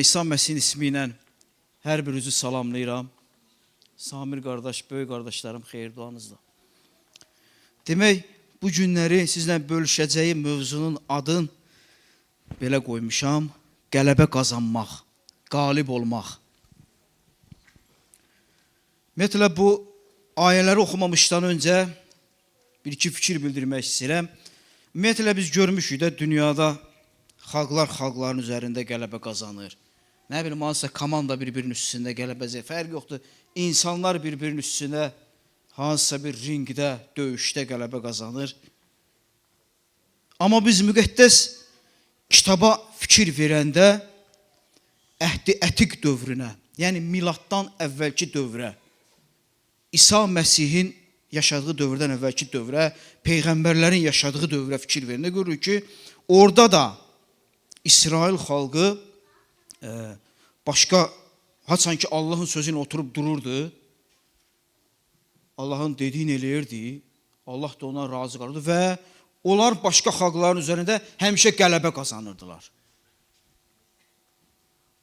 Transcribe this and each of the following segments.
İsa Məsihin ismi ilə hər birinizi salamlayıram. Samir qardaş, böyük qardaşlarım, xeyir duanızla. Demək, bu günləri sizlə bölüşəcəyim mövzunun adın belə qoymuşam. Qələbə qazanmaq, qalib olmaq. Ümumiyyətlə, bu ayələri oxumamışdan öncə bir-iki fikir bildirmək istəyirəm. Ümumiyyətlə, biz görmüşük də dünyada xalqlar xalqların üzərində qələbə qazanır. Nə bilim, hansısa komanda bir-birinin üstündə qələbə, fərq yoxdur. İnsanlar bir-birinin üstündə hansısa bir ringdə, döyüşdə qələbə qazanır. Amma biz müqəddəs kitaba fikir verəndə əhdi ətiq dövrünə, yəni miladdan əvvəlki dövrə, İsa Məsihin yaşadığı dövrdən əvvəlki dövrə, peyğəmbərlərin yaşadığı dövrə fikir verəndə görürük ki, orada da İsrail xalqı başqa, sanki Allahın sözünə oturub dururdu, Allahın dediyini eləyirdi, Allah da ona razı qalırdı və onlar başqa xalqların üzərində həmişə qələbə qazanırdılar.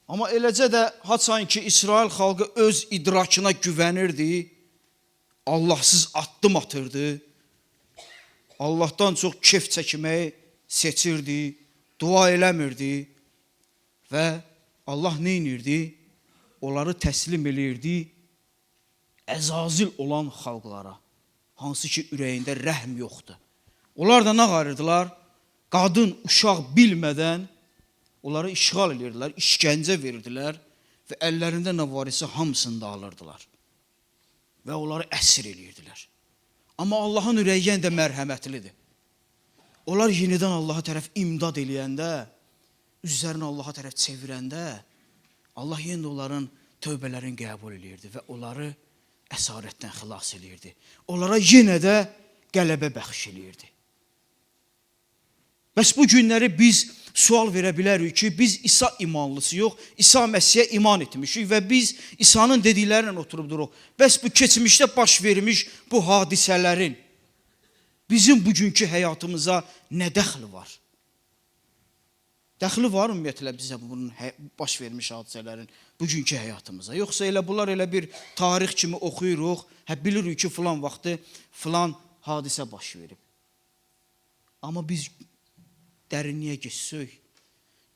Amma eləcə də sanki İsrail xalqı öz idrakına güvənirdi, Allahsız addım atırdı, Allahdan çox kef çəkməyi seçirdi, dua eləmirdi və Allah nə edirdi? Onları təslim eləyirdi əzazil olan xalqlara, hansı ki ürəyində rəhm yoxdur. Onlar da nə qarırdılar? Qadın, uşaq bilmədən onları işğal edirdilər, işgəncə verirdilər və əllərində nə var isə hamısını da alırdılar və onları əsir edirdilər. Amma Allahın ürəyi yenə də mərhəmətlidir. Onlar yenidən Allaha tərəf imdad eləyəndə, üzlərini Allaha tərəf çevirəndə, Allah yenə də onların tövbələrini qəbul edirdi və onları əsarətdən xilas edirdi. Onlara yenə də qələbə bəxş edirdi. Bəs bu günləri biz sual verə bilərik ki, biz İsa imanlısı yox, İsa Məsihə iman etmişik və biz İsa'nın dediklərindən oturub duruq. Bəs bu keçmişdə baş vermiş bu hadisələrin bizim bugünkü həyatımıza nə dəxli var? Dəxli var ümumiyyətlə bizə bunun baş vermiş hadisələrin bugünkü həyatımıza? Yoxsa elə bunlar elə bir tarix kimi oxuyuruq, bilirik ki, filan vaxtı filan hadisə baş verib. Amma biz dərinliyə geçsək,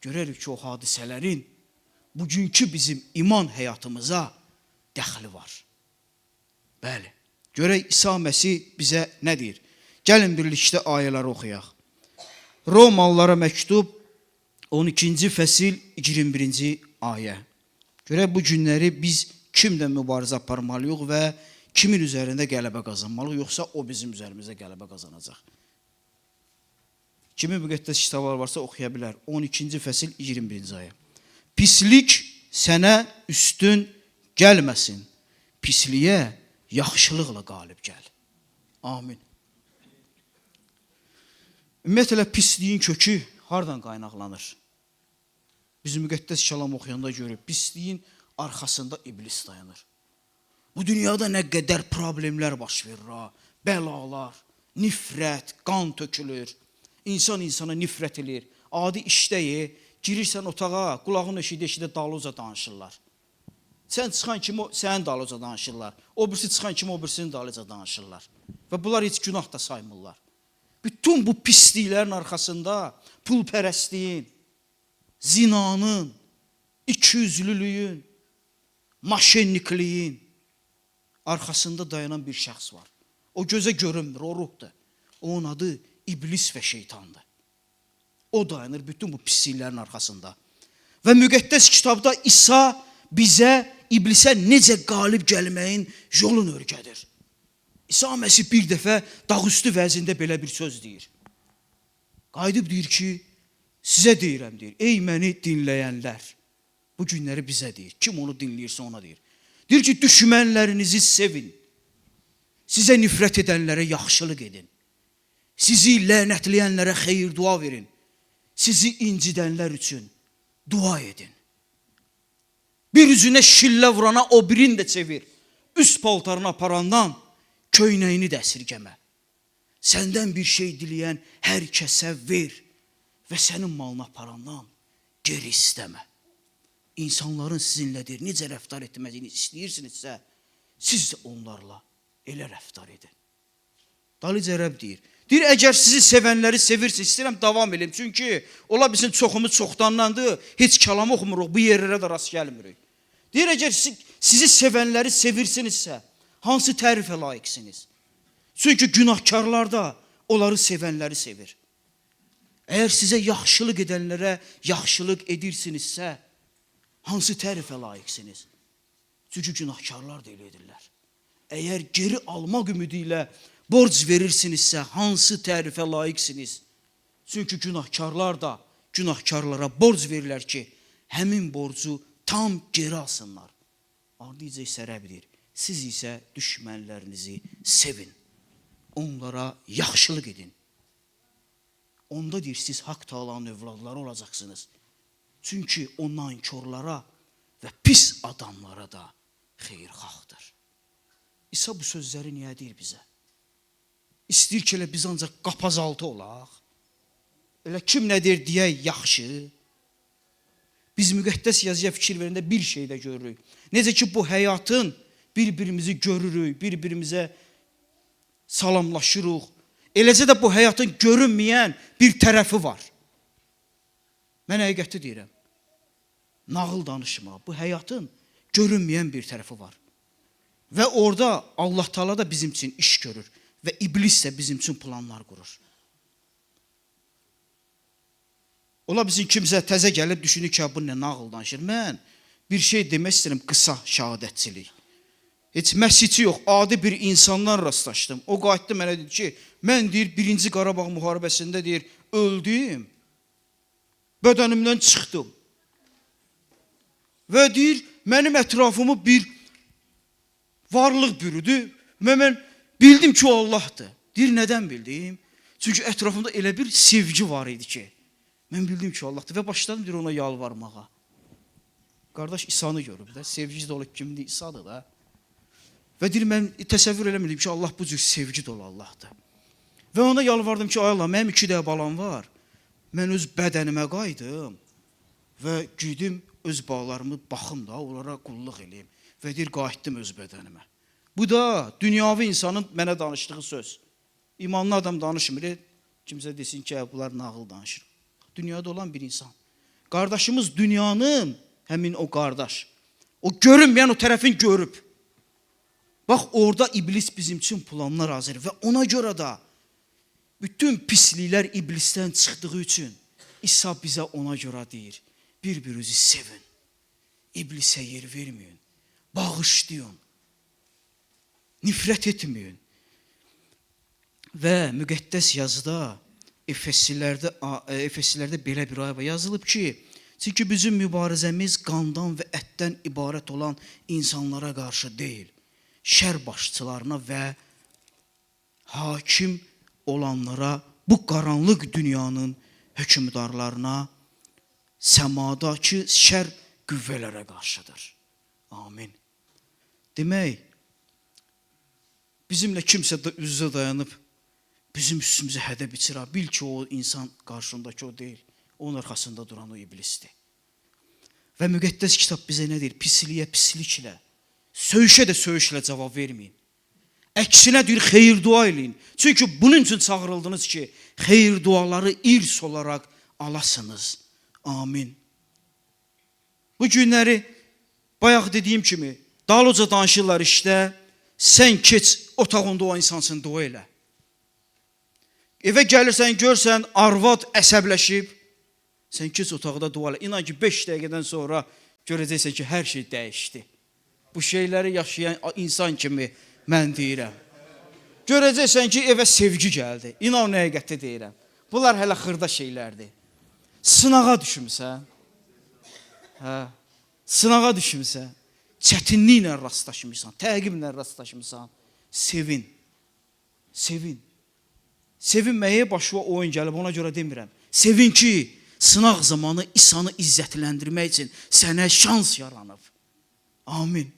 görərik ki, o hadisələrin bugünkü bizim iman həyatımıza dəxli var. Bəli, görək İsa Məsih bizə nə deyir? Gəlin birlikdə ayələri oxuyaq. Romalılara məktub 12-ci fəsil 21-ci ayə. Görək bu günləri biz kimlə mübarizə aparmalıyıq və kimin üzərində qələbə qazanmalıyıq, yoxsa o bizim üzərimizdə qələbə qazanacaq. Kimin müqəddəs kitablar varsa oxuya bilər. 12-ci fəsil 21-ci ayə. Pislik sənə üstün gəlməsin. Pisliyə yaxşılıqla qalib gəl. Amin. Ümumiyyətlə, pisliyin kökü hardan qaynaqlanır? Biz müqəddəs kəlam oxuyanda görürük, pisliyin arxasında iblis dayanır. Bu dünyada nə qədər problemlər baş verir, bəlalar, nifrət, qan tökülür. İnsan insana nifrət edir. Adi işdəyi, girirsən otağa, qulağın eşidə dalıca danışırlar. Sən çıxan kimi sənin dalıca danışırlar. O birisi çıxan kimi o birisinin dalıca danışırlar. Və bunlar heç günah da saymırlar. Bütün bu pisliklərin arxasında pulpərəstliyin, zinanın, ikiyüzlülüyün, maşennikliyin arxasında dayanan bir şəxs var. O gözə görünmür, o ruhdur. Onun adı iblis və şeytandır. O dayanır bütün bu pisliklərin arxasında. Və müqəddəs kitabda İsa bizə iblisə necə qalib gəlməyin yolunu öyrədir. İsa Məsih bir dəfə dağüstü vəzində belə bir söz deyir. Qayıdıb deyir ki, sizə deyirəm, deyir, ey məni dinləyənlər. Bu günləri bizə deyir, kim onu dinləyirsə ona deyir. Deyir ki, düşmənlərinizi sevin, sizə nifrət edənlərə yaxşılıq edin, sizi lənətləyənlərə xeyir dua verin, sizi incidənlər üçün dua edin. Bir üzünə şillə vurana o birini də çevir, üst paltarını aparandan köynəyini də əsirgəmə. Səndən bir şey diləyən hər kəsə ver və sənin malını aparandan geri istəmə. insanların sizinlədir, necə rəftar etməyini istəyirsinizsə, siz də onlarla elə rəftar edin. Dalıca Rəbb deyir. Deyir, əgər sizi sevənləri sevirsin, istəyirəm davam edin. Çünki ola bilsin çoxumuz çoxdanlandır, heç kəlam oxumuruq, bu yerlərə də rast gəlmirik. Deyir, əgər sizi sevənləri sevirsinizsə, hansı tərifə layiqsiniz? Çünki günahkarlar da onları sevənləri sevir. Əgər sizə yaxşılıq edənlərə yaxşılıq edirsinizsə, hansı tərifə layiqsiniz? Çünki günahkarlar da elə edirlər. Əgər geri almaq ümidi ilə borc verirsinizsə, hansı tərifə layiqsiniz? Çünki günahkarlar da günahkarlara borc verirlər ki, həmin borcu tam geri alsınlar. Ardıca isə Rəbdir. Siz isə düşmənlərinizi sevin. Onlara yaxşılıq edin. Onda deyir, siz Haqq Taalanın övladları olacaqsınız. Çünki o nankorlara və pis adamlara da xeyirxahdır. İsa bu sözləri niyə deyir bizə? İstəyir ki, elə biz ancaq qapazaltı olaq. Elə kim nə deyir deyək yaxşı. Biz müqəddəs yazıya fikir verəndə bir şey də görürük. Necə ki, bu həyatın bir-birimizi görürük, bir-birimizə salamlaşırıq. Eləcə də bu həyatın görünməyən bir tərəfi var. Mən həqiqəti deyirəm. Nağıl danışma, bu həyatın görünməyən bir tərəfi var. Və orada Allah Taala da bizim üçün iş görür. Və iblis də bizim üçün planlar qurur. Ola bizim kimsə təzə gəlib düşünür ki, bu nə nağıl danışır. Mən bir şey demək istəyirəm, qısa şəhadətçilik. Heç məsiti yox, adi bir insandan rastlaşdım. O qayıtdı mənə dedi ki, mən deyir, 1-ci Qarabağ müharibəsində deyir, öldüm. Bədənimdən çıxdım. Və deyir, mənim ətrafımı bir varlıq bürüdü. Mən bildim ki, o Allahdır. Deyir, nədən bildim? Çünki ətrafımda elə bir sevgi var idi ki, mən bildim ki, Allahdır. Və başladım deyir, ona yalvarmağa. Qardaş İsa'nı görüb də, sevgi dolu kimdir? İsa'dır da. Və deyir, mən təsəvvür eləmirdim ki, Allah bu cür sevgi dolu Allahdır. Və ona yalvardım ki, ay Allah, mənim 2 dəyə balam var. Mən öz bədənimə qaydım və güydüm öz bağlarımı, baxım da, onlara qulluq eləyim. Və deyir, qayıtdım öz bədənimə. Bu da dünyavi insanın mənə danışdığı söz. İmanlı adam danışmır. Kimsə desin ki, bunlar nağıl danışır. Dünyada olan bir insan. Qardaşımız dünyanın, həmin o qardaş. O görünməyən o tərəfin görüb. Bax, orada iblis bizim üçün planlar hazır. Və ona görə də bütün pisliklər iblisdən çıxdığı üçün İsa bizə ona görə deyir. Bir-birinizi sevin. İblisə yer verməyin. Bağışlayın. Nifrət etməyin. Və müqəddəs yazıda Efeslilərdə belə bir ayəyə yazılıb ki, çünki bizim mübarizəmiz qandan və ətdən ibarət olan insanlara qarşı deyil, şər başçılarına və hakim olanlara, bu qaranlıq dünyanın hökmdarlarına, səmadakı şər qüvvələrə qarşıdır. Amin. Demək, bizimlə kimsə üzə dayanıb, bizim üstümüzə hədəb içir. Bil ki, o insan qarşındakı o deyil. Onun arxasında duran o iblisdir. Və müqəddəs kitab bizə nə deyir? Pisliyə pisliklə, söyüşə də söyüşlə cavab verməyin. Əksinə deyir, xeyir dua eləyin. Çünki bunun üçün çağırıldınız ki, xeyir duaları irs olaraq alasınız. Amin. Bu günləri, bayaq dediyim kimi, dalıca danışırlar işdə, sən keç otağında o insansın, dua elə. Evə gəlirsən, görsən, arvad əsəbləşib, sən keç otaqda dua elə. İnan ki, 5 dəqiqədən sonra görəcəksən ki, hər şey dəyişdi. Bu şeyləri yaşayan insan kimi mən deyirəm. Görəcəksən ki, evə sevgi gəldi. İnan həqiqətdə deyirəm. Bunlar hələ xırda şeylərdir. Sınağa düşmüsən, sınağa düşmüsən, çətinliklə rastlaşmışsan, təqiblə rastlaşmışsan, sevin, sevin. Sevinməyə başına oyun gəlib, ona görə demirəm. Sevin ki, sınaq zamanı İsa'nı izzətləndirmək üçün sənə şans yaranıb. Amin.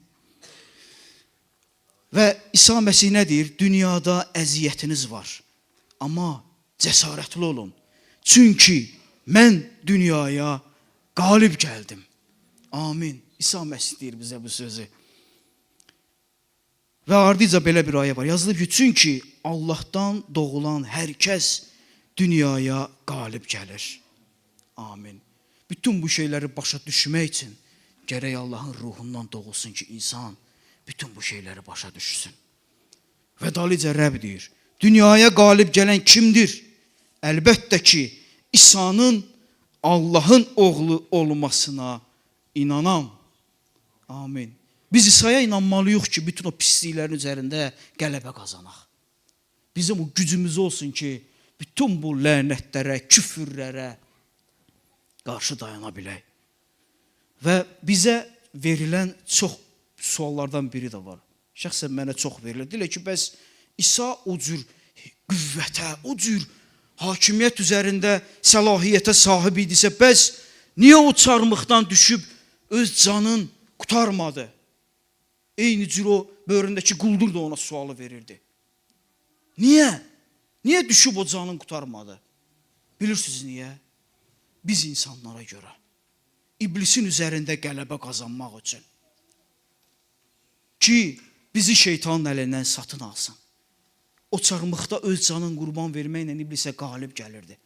Və İsa Məsih nə deyir? Dünyada əziyyətiniz var, amma cəsarətli olun. Çünki mən dünyaya qalib gəldim. Amin. İsa Məsih deyir bizə bu sözü. Və ardıca belə bir ayə var. Yazılıb ki, çünki Allahdan doğulan hər kəs dünyaya qalib gəlir. Amin. Bütün bu şeyləri başa düşmək üçün gərək Allahın ruhundan doğulsun ki, insan bütün bu şeyləri başa düşsün. Və dalıca Rəbb deyir, dünyaya qalib gələn kimdir? Əlbəttə ki, İsa'nın Allahın oğlu olmasına inanan. Amin. Biz İsa'ya inanmalıyıq ki, bütün o pisliklərin üzərində qələbə qazanaq. Bizim o gücümüz olsun ki, bütün bu lənətlərə, küfürlərə qarşı dayana bilək. Və bizə verilən çox suallardan biri də var. Şəxsən mənə çox verilir. Deyirlər ki, bəs İsa o cür qüvvətə, o cür hakimiyyət üzərində səlahiyyətə sahib idisə, bəs niyə o çarmıqdan düşüb öz canın qurtarmadı? Eyni cür o böhründəki quldur da ona sualı verirdi. Niyə? Niyə düşüb o canın qurtarmadı? Bilirsiniz niyə? Biz insanlara görə. İblisin üzərində qələbə qazanmaq üçün. Ki, bizi şeytanın əlindən satın alsın. O çarmıqda öz canın qurban verməklə iblisə qalib gəlirdi.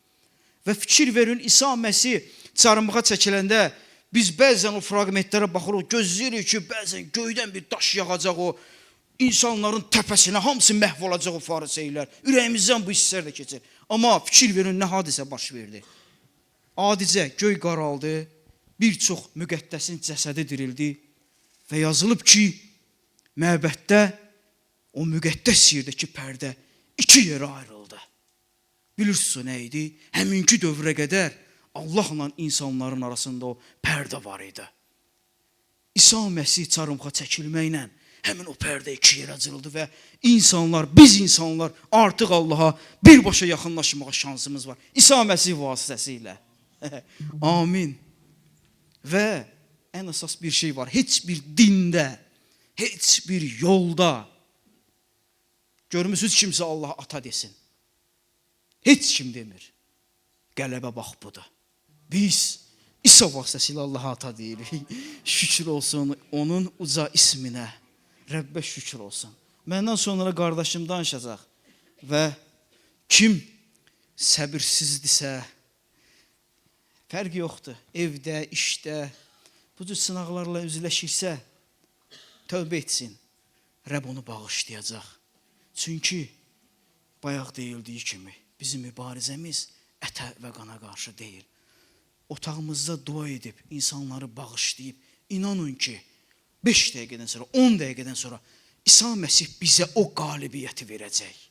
Və fikir verin, İsa Məsih çarmığa çəkiləndə biz bəzən o fraqmentlərə baxırıq, gözləyirik ki, bəzən göydən bir daş yağacaq o insanların təpəsinə, hamısı məhv olacaq o fariseylər. Ürəyimizdən bu hisslər də keçir. Amma fikir verin, nə hadisə baş verdi. Adicə göy qaraldı, bir çox müqəddəsin cəsədi dirildi və yazılıb ki, məbəddə o müqəddəs yerdəki pərdə iki yerə ayrıldı. Bilirsiniz o nə idi? Həminki dövrə qədər Allahla insanların arasında o pərdə var idi. İsa Məsih çarmıxa çəkilməklə həmin o pərdə iki yerə cırıldı və insanlar, biz insanlar artıq Allaha birbaşa yaxınlaşmağa şansımız var. İsa Məsih vasitəsilə. Amin. Və ən əsas bir şey var. Heç bir dində, heç bir yolda görmüsünüz kimsə Allaha ata desin. Heç kim demir. Qələbə bax budur. Biz İsa vasitəsilə Allaha ata deyirik. Şükür olsun onun uca isminə. Rəbbə şükür olsun. Məndən sonra qardaşım danışacaq və kim səbirsizdirsə, fərq yoxdur. Evdə, işdə, bu cür sınaqlarla üzləşirsə, tövbə etsin. Rəbb onu bağışlayacaq. Çünki bayaq deyildiyi kimi bizim mübarizəmiz ətə və qana qarşı deyil. Otağımızda dua edib, insanları bağışlayıb, inanın ki, 5 dəqiqədən sonra, 10 dəqiqədən sonra İsa Məsih bizə o qalibiyyəti verəcək.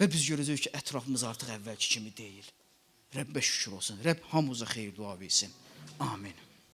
Və biz görəcəyik ki, ətrafımız artıq əvvəlki kimi deyil. Rəbbə şükür olsun. Rəbb hamımıza xeyir dua versin. Amin.